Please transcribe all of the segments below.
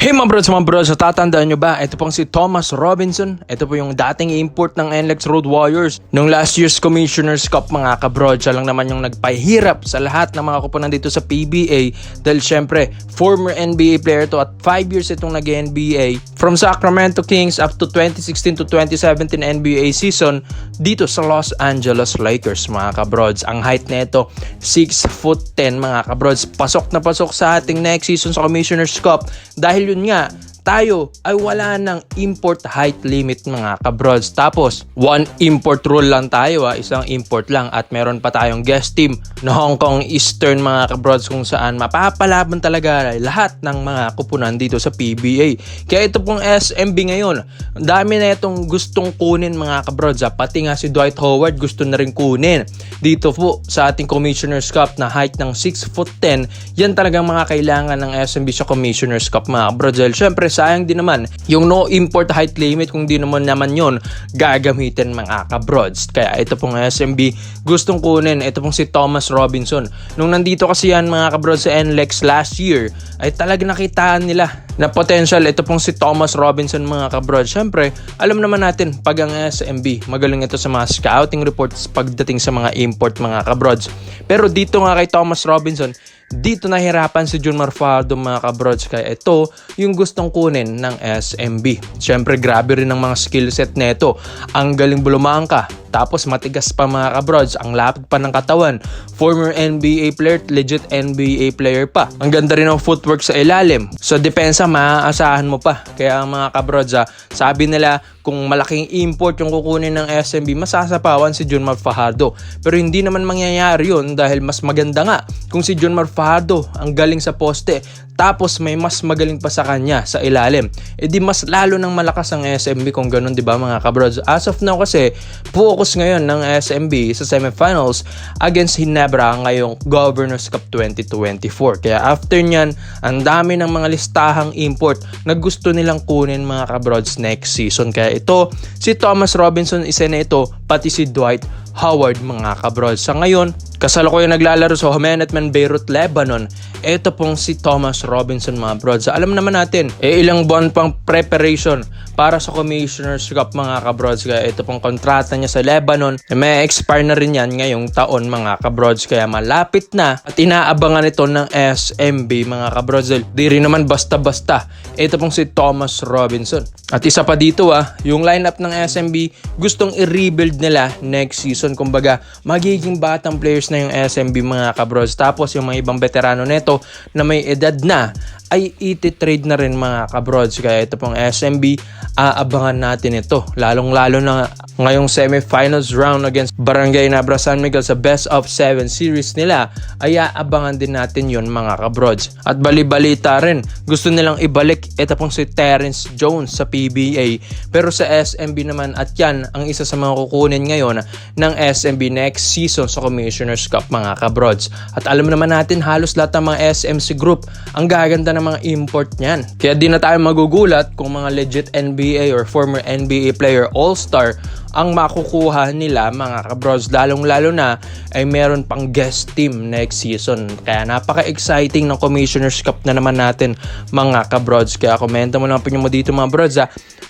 Hey mga bros, tatandaan nyo ba? Ito pong si Thomas Robinson. Ito po yung dating import ng NLEX Road Warriors nung last year's Commissioner's Cup mga kabros. Siya lang naman yung nagpahirap sa lahat ng mga kupunan dito sa PBA dahil syempre former NBA player to at 5 years itong nag-NBA from Sacramento Kings up to 2016 to 2017 NBA season dito sa Los Angeles Lakers mga kabros. Ang height nito 6'10" mga kabros. Pasok na pasok sa ating next season sa Commissioner's Cup dahil yun nga, tayo ay wala ng import height limit mga kabrods. Tapos, one import rule lang tayo isang import lang at meron pa tayong guest team na Hong Kong Eastern mga kabrods kung saan mapapalaban talaga lahat ng mga kupunan dito sa PBA. Kaya ito pong SMB ngayon, dami na itong gustong kunin mga kabrods. Pati nga si Dwight Howard gusto na rin kunin. Dito po sa ating Commissioner's Cup na height ng 6'10", yan talagang mga kailangan ng SMB sa Commissioner's Cup mga kabrods. Siyempre, sayang din naman yung no import height limit kung di naman yon gagamitin mga kabrods. Kaya ito pong SMB gustong kunin. Ito pong si Thomas Robinson. Nung nandito kasi yan mga kabrods sa NLEX last year ay talaga nakitaan nila na potential. Ito pong si Thomas Robinson mga kabrods. Siyempre alam naman natin pag ang SMB magaling ito sa mga scouting reports pagdating sa mga import mga kabrods. Pero dito nga kay Thomas Robinson, dito nahirapan si Junmar Fajardo mga kabrods. Kaya ito yung gustong kunin ng SMB. Siyempre grabe rin ang mga skill set nito. Ang galing bulumangka. Tapos matigas pa mga kabrods. Ang lapit pa ng katawan. Former NBA player, legit NBA player pa. Ang ganda rin ng footwork sa ilalim. Sa depensa maaasahan mo pa. Kaya ang mga kabrods sabi nila kung malaking import yung kukunin ng SMB, masasapawan si Junmar Fajardo. Pero hindi naman mangyayari yun dahil mas maganda nga kung si Junmar Fajardo ang galing sa poste tapos may mas magaling pa sa kanya sa ilalim. E di mas lalo nang malakas ang SMB kung ganun, di ba mga kabrods? As of now kasi, focus ngayon ng SMB sa semifinals against Ginebra ngayong Governors Cup 2024. Kaya after nyan, ang dami ng mga listahang import na gusto nilang kunin mga kabrods next season. Kaya ito, si Thomas Robinson isa na ito, pati si Dwight Howard mga kabrods. Sa ngayon, kasalukuyan naglalaro sa Homenetmen Beirut, Lebanon. Ito pong si Thomas Robinson mga brods. Alam naman natin, ilang buwan pang preparation para sa Commissioner's Cup mga kabrods. Kaya ito pong kontrata niya sa Lebanon, may expire na rin yan ngayong taon mga kabrods. Kaya malapit na at inaabangan ito ng SMB mga kabrods. Di rin naman basta-basta. Ito pong si Thomas Robinson. At isa pa dito yung lineup ng SMB gustong i-rebuild nila next season. Kumbaga, magiging batang players na yung SMB mga kabrods. Tapos yung mga ibang veterano neto na may edad na ay iti-trade na rin mga kabrods. Kaya ito pong SMB, aabangan natin ito. Lalong-lalo na ngayong semifinals round against Barangay Nabra San Miguel sa best of 7 series nila, ay aabangan din natin yon mga kabrods. At bali-balita rin, gusto nilang ibalik ito pong si Terrence Jones sa PBA. Pero sa SMB naman, at yan ang isa sa mga kukunin ngayon ng SMB next season sa Commissioner's Cup mga kabrods. At alam naman natin halos lahat ng mga SMC group ang gaganda ng mga import niyan. Kaya di na tayo magugulat kung mga legit NBA or former NBA player all-star ang makukuha nila mga kabrods. Lalong-lalo na ay meron pang guest team next season. Kaya napaka-exciting ng Commissioner's Cup na naman natin mga kabrods. Kaya komenta mo lang po mo dito mga brods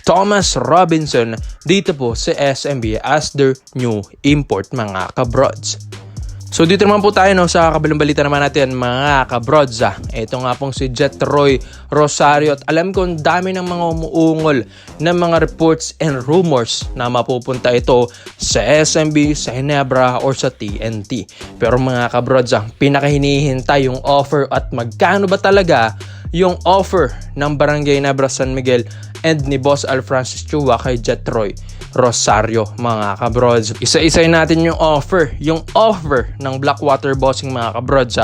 Thomas Robinson dito po sa SMB as their new import mga kabrods. So dito naman po tayo sa kabilang balita naman natin mga kabrods. Ito nga pong si Jetroy Rosario at alam ko ang dami ng mga umuungol na mga reports and rumors na mapupunta ito sa SMB, sa Ginebra or sa TNT. Pero mga kabrods, pinakahinihintay yung offer at magkano ba talaga yung offer ng Barangay Nabra San Miguel and ni Boss Al Francis Chua kay Jetroy Rosario mga kabrods. Isa-isay natin yung offer. Yung offer ng Blackwater Bossing mga kabrods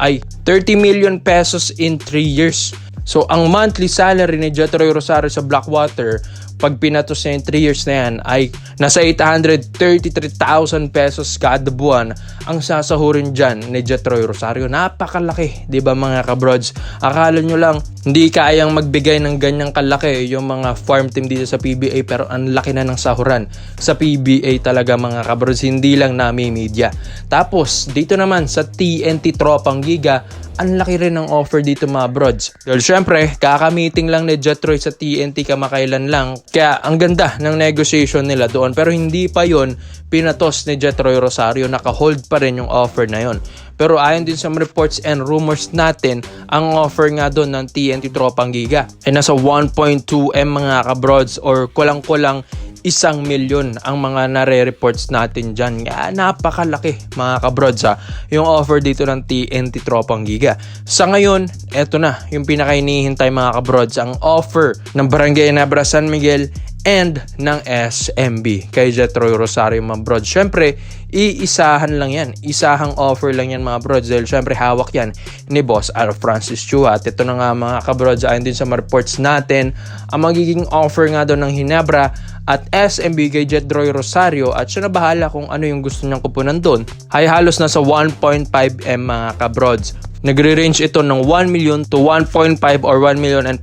ay 30 million pesos in 3 years. So ang monthly salary ni Jetroy Rosario sa Blackwater pag pinatos niya yung 3 years na yan ay nasa 833,000 pesos kada buwan ang sasahurin dyan ni Jetroy Rosario. Napakalaki, di ba mga kabrods? Akala nyo lang, hindi kayang magbigay ng ganyang kalaki yung mga farm team dito sa PBA, pero ang laki na ng sahuran sa PBA talaga mga kabrods, hindi lang nami-media. Tapos, dito naman sa TNT Tropang Giga ang laki rin ng offer dito mga brods. Dahil syempre, kakamiting lang ni Jetroy sa TNT kamakailan lang. Kaya ang ganda ng negotiation nila doon. Pero hindi pa yon pinatos ni Jetroy Rosario. Naka-hold pa rin yung offer na yon. Pero ayon din sa reports and rumors natin, ang offer nga doon ng TNT Tropang Giga ay nasa 1.2M mga kabrods or kulang-kulang 1 milyon ang mga nare-reports natin dyan. Napakalaki mga kabrods yung offer dito ng TNT Tropang Giga. Sa ngayon, eto na yung pinakainihintay mga kabrods, ang offer ng Barangay Ginebra San Miguel and ng SMB kay Jetroy Rosario mga brods. Syempre, iisahan lang yan. Isahang offer lang yan mga brods dahil syempre hawak yan ni Boss Al Francis Chua. At ito na nga mga kabrods, ayon din sa reports natin, ang magiging offer nga doon ng Ginebra at SMB kay Jetroy Rosario at siya na bahala kung ano yung gusto niyang kupunan doon ay halos nasa 1.5M mga kabrods. Nagre-range ito ng 1 million to 1.5 or 1,500,000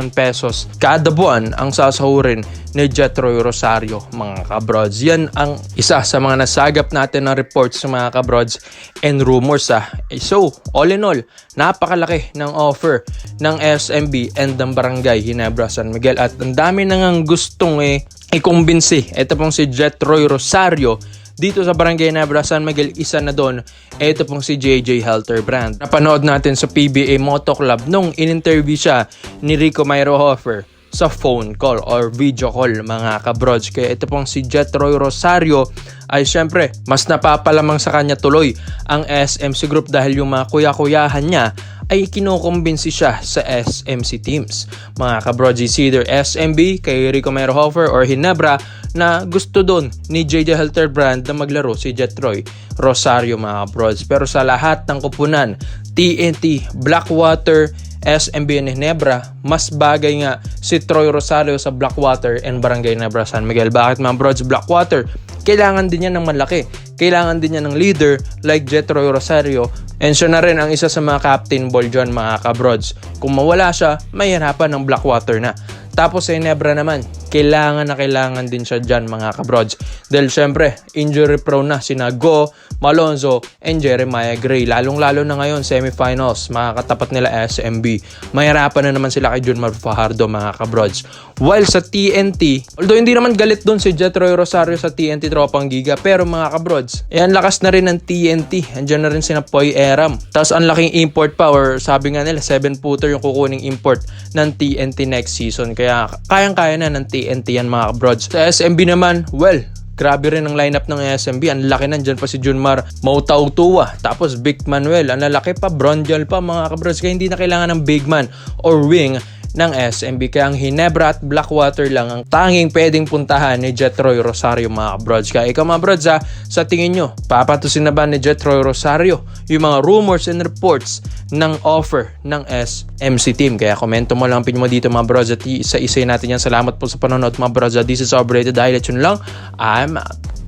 pesos kada buwan ang sasahurin ni Jetroy Rosario mga kabrods. Yan ang isa sa mga nasagap natin ng reports sa mga kabrods and rumors. So, all in all, napakalaki ng offer ng SMB and ng Barangay Ginebra San Miguel at ang dami nang gustong ikumbinsi. Ito pong si Jetroy Rosario dito sa Barangay Ginebra San Miguel. Isa na doon, ito pong si JJ Helterbrand. Napanood natin sa PBA Moto Club nung in-interview siya ni Rico Mayrohofer sa phone call or video call mga kabrods. Kaya ito pong si Jetroy Rosario ay syempre mas napapalamang sa kanya tuloy ang SMC Group dahil yung mga kuya-kuyahan niya ay kinukumbinsi siya sa SMC teams. Mga kabrods, either SMB kay Rico Mayrohofer or Ginebra na gusto doon ni JJ Helterbrand na maglaro si Jetroy Rosario mga kabrods. Pero sa lahat ng kupunan, TNT, Blackwater, SMB and Ginebra, mas bagay nga si Troy Rosario sa Blackwater and Barangay Ginebra San Miguel. Bakit mga brods? Blackwater, kailangan din niya ng malaki. Kailangan din niya ng leader like Jetroy Rosario. And siya na rin ang isa sa mga captain ball dyan mga kabrods. Kung mawala siya, mahirapan ng Blackwater na. Tapos sa Ginebra naman, kailangan din siya dyan mga kabrods. Dahil syempre, injury prone na sina Go, Malonzo, and Jeremiah Gray. Lalong-lalo na ngayon, semifinals, mga katapat nila SMB. Mahirapan na naman sila kay Junmar Fajardo mga kabrods. While sa TNT, although hindi naman galit doon si Jetroy Rosario sa TNT Tropang Giga, pero mga kabrods, yan lakas na rin ng TNT. Andiyan na rin sina Poy Eram. Tapos ang laking import pa, or sabi nga nila, 7-footer yung kukuning import ng TNT next season. Kaya kayang-kaya na ng TNT yan mga kabrods. Sa SMB naman, well, grabe rin ang lineup ng SMB. Ang laki nandyan pa si Junmar Mautautua. Tapos Vic Manuel. Ang lalaki pa, Bronjal pa mga kabrods. Kaya hindi na kailangan ng big man or wing ng SMB. Kaya ang Ginebra at Blackwater lang ang tanging pwedeng puntahan ni Jetroy Rosario mga kabrods. Kaya ikaw mga brods sa tingin nyo, papatusin na ba ni Jetroy Rosario yung mga rumors and reports ng offer ng SMC team? Kaya komento mo lang mo dito mga brods at isa-isay natin yan. Salamat po sa panonood mga brods. This is Operated Highlights. Yun lang, I'm out.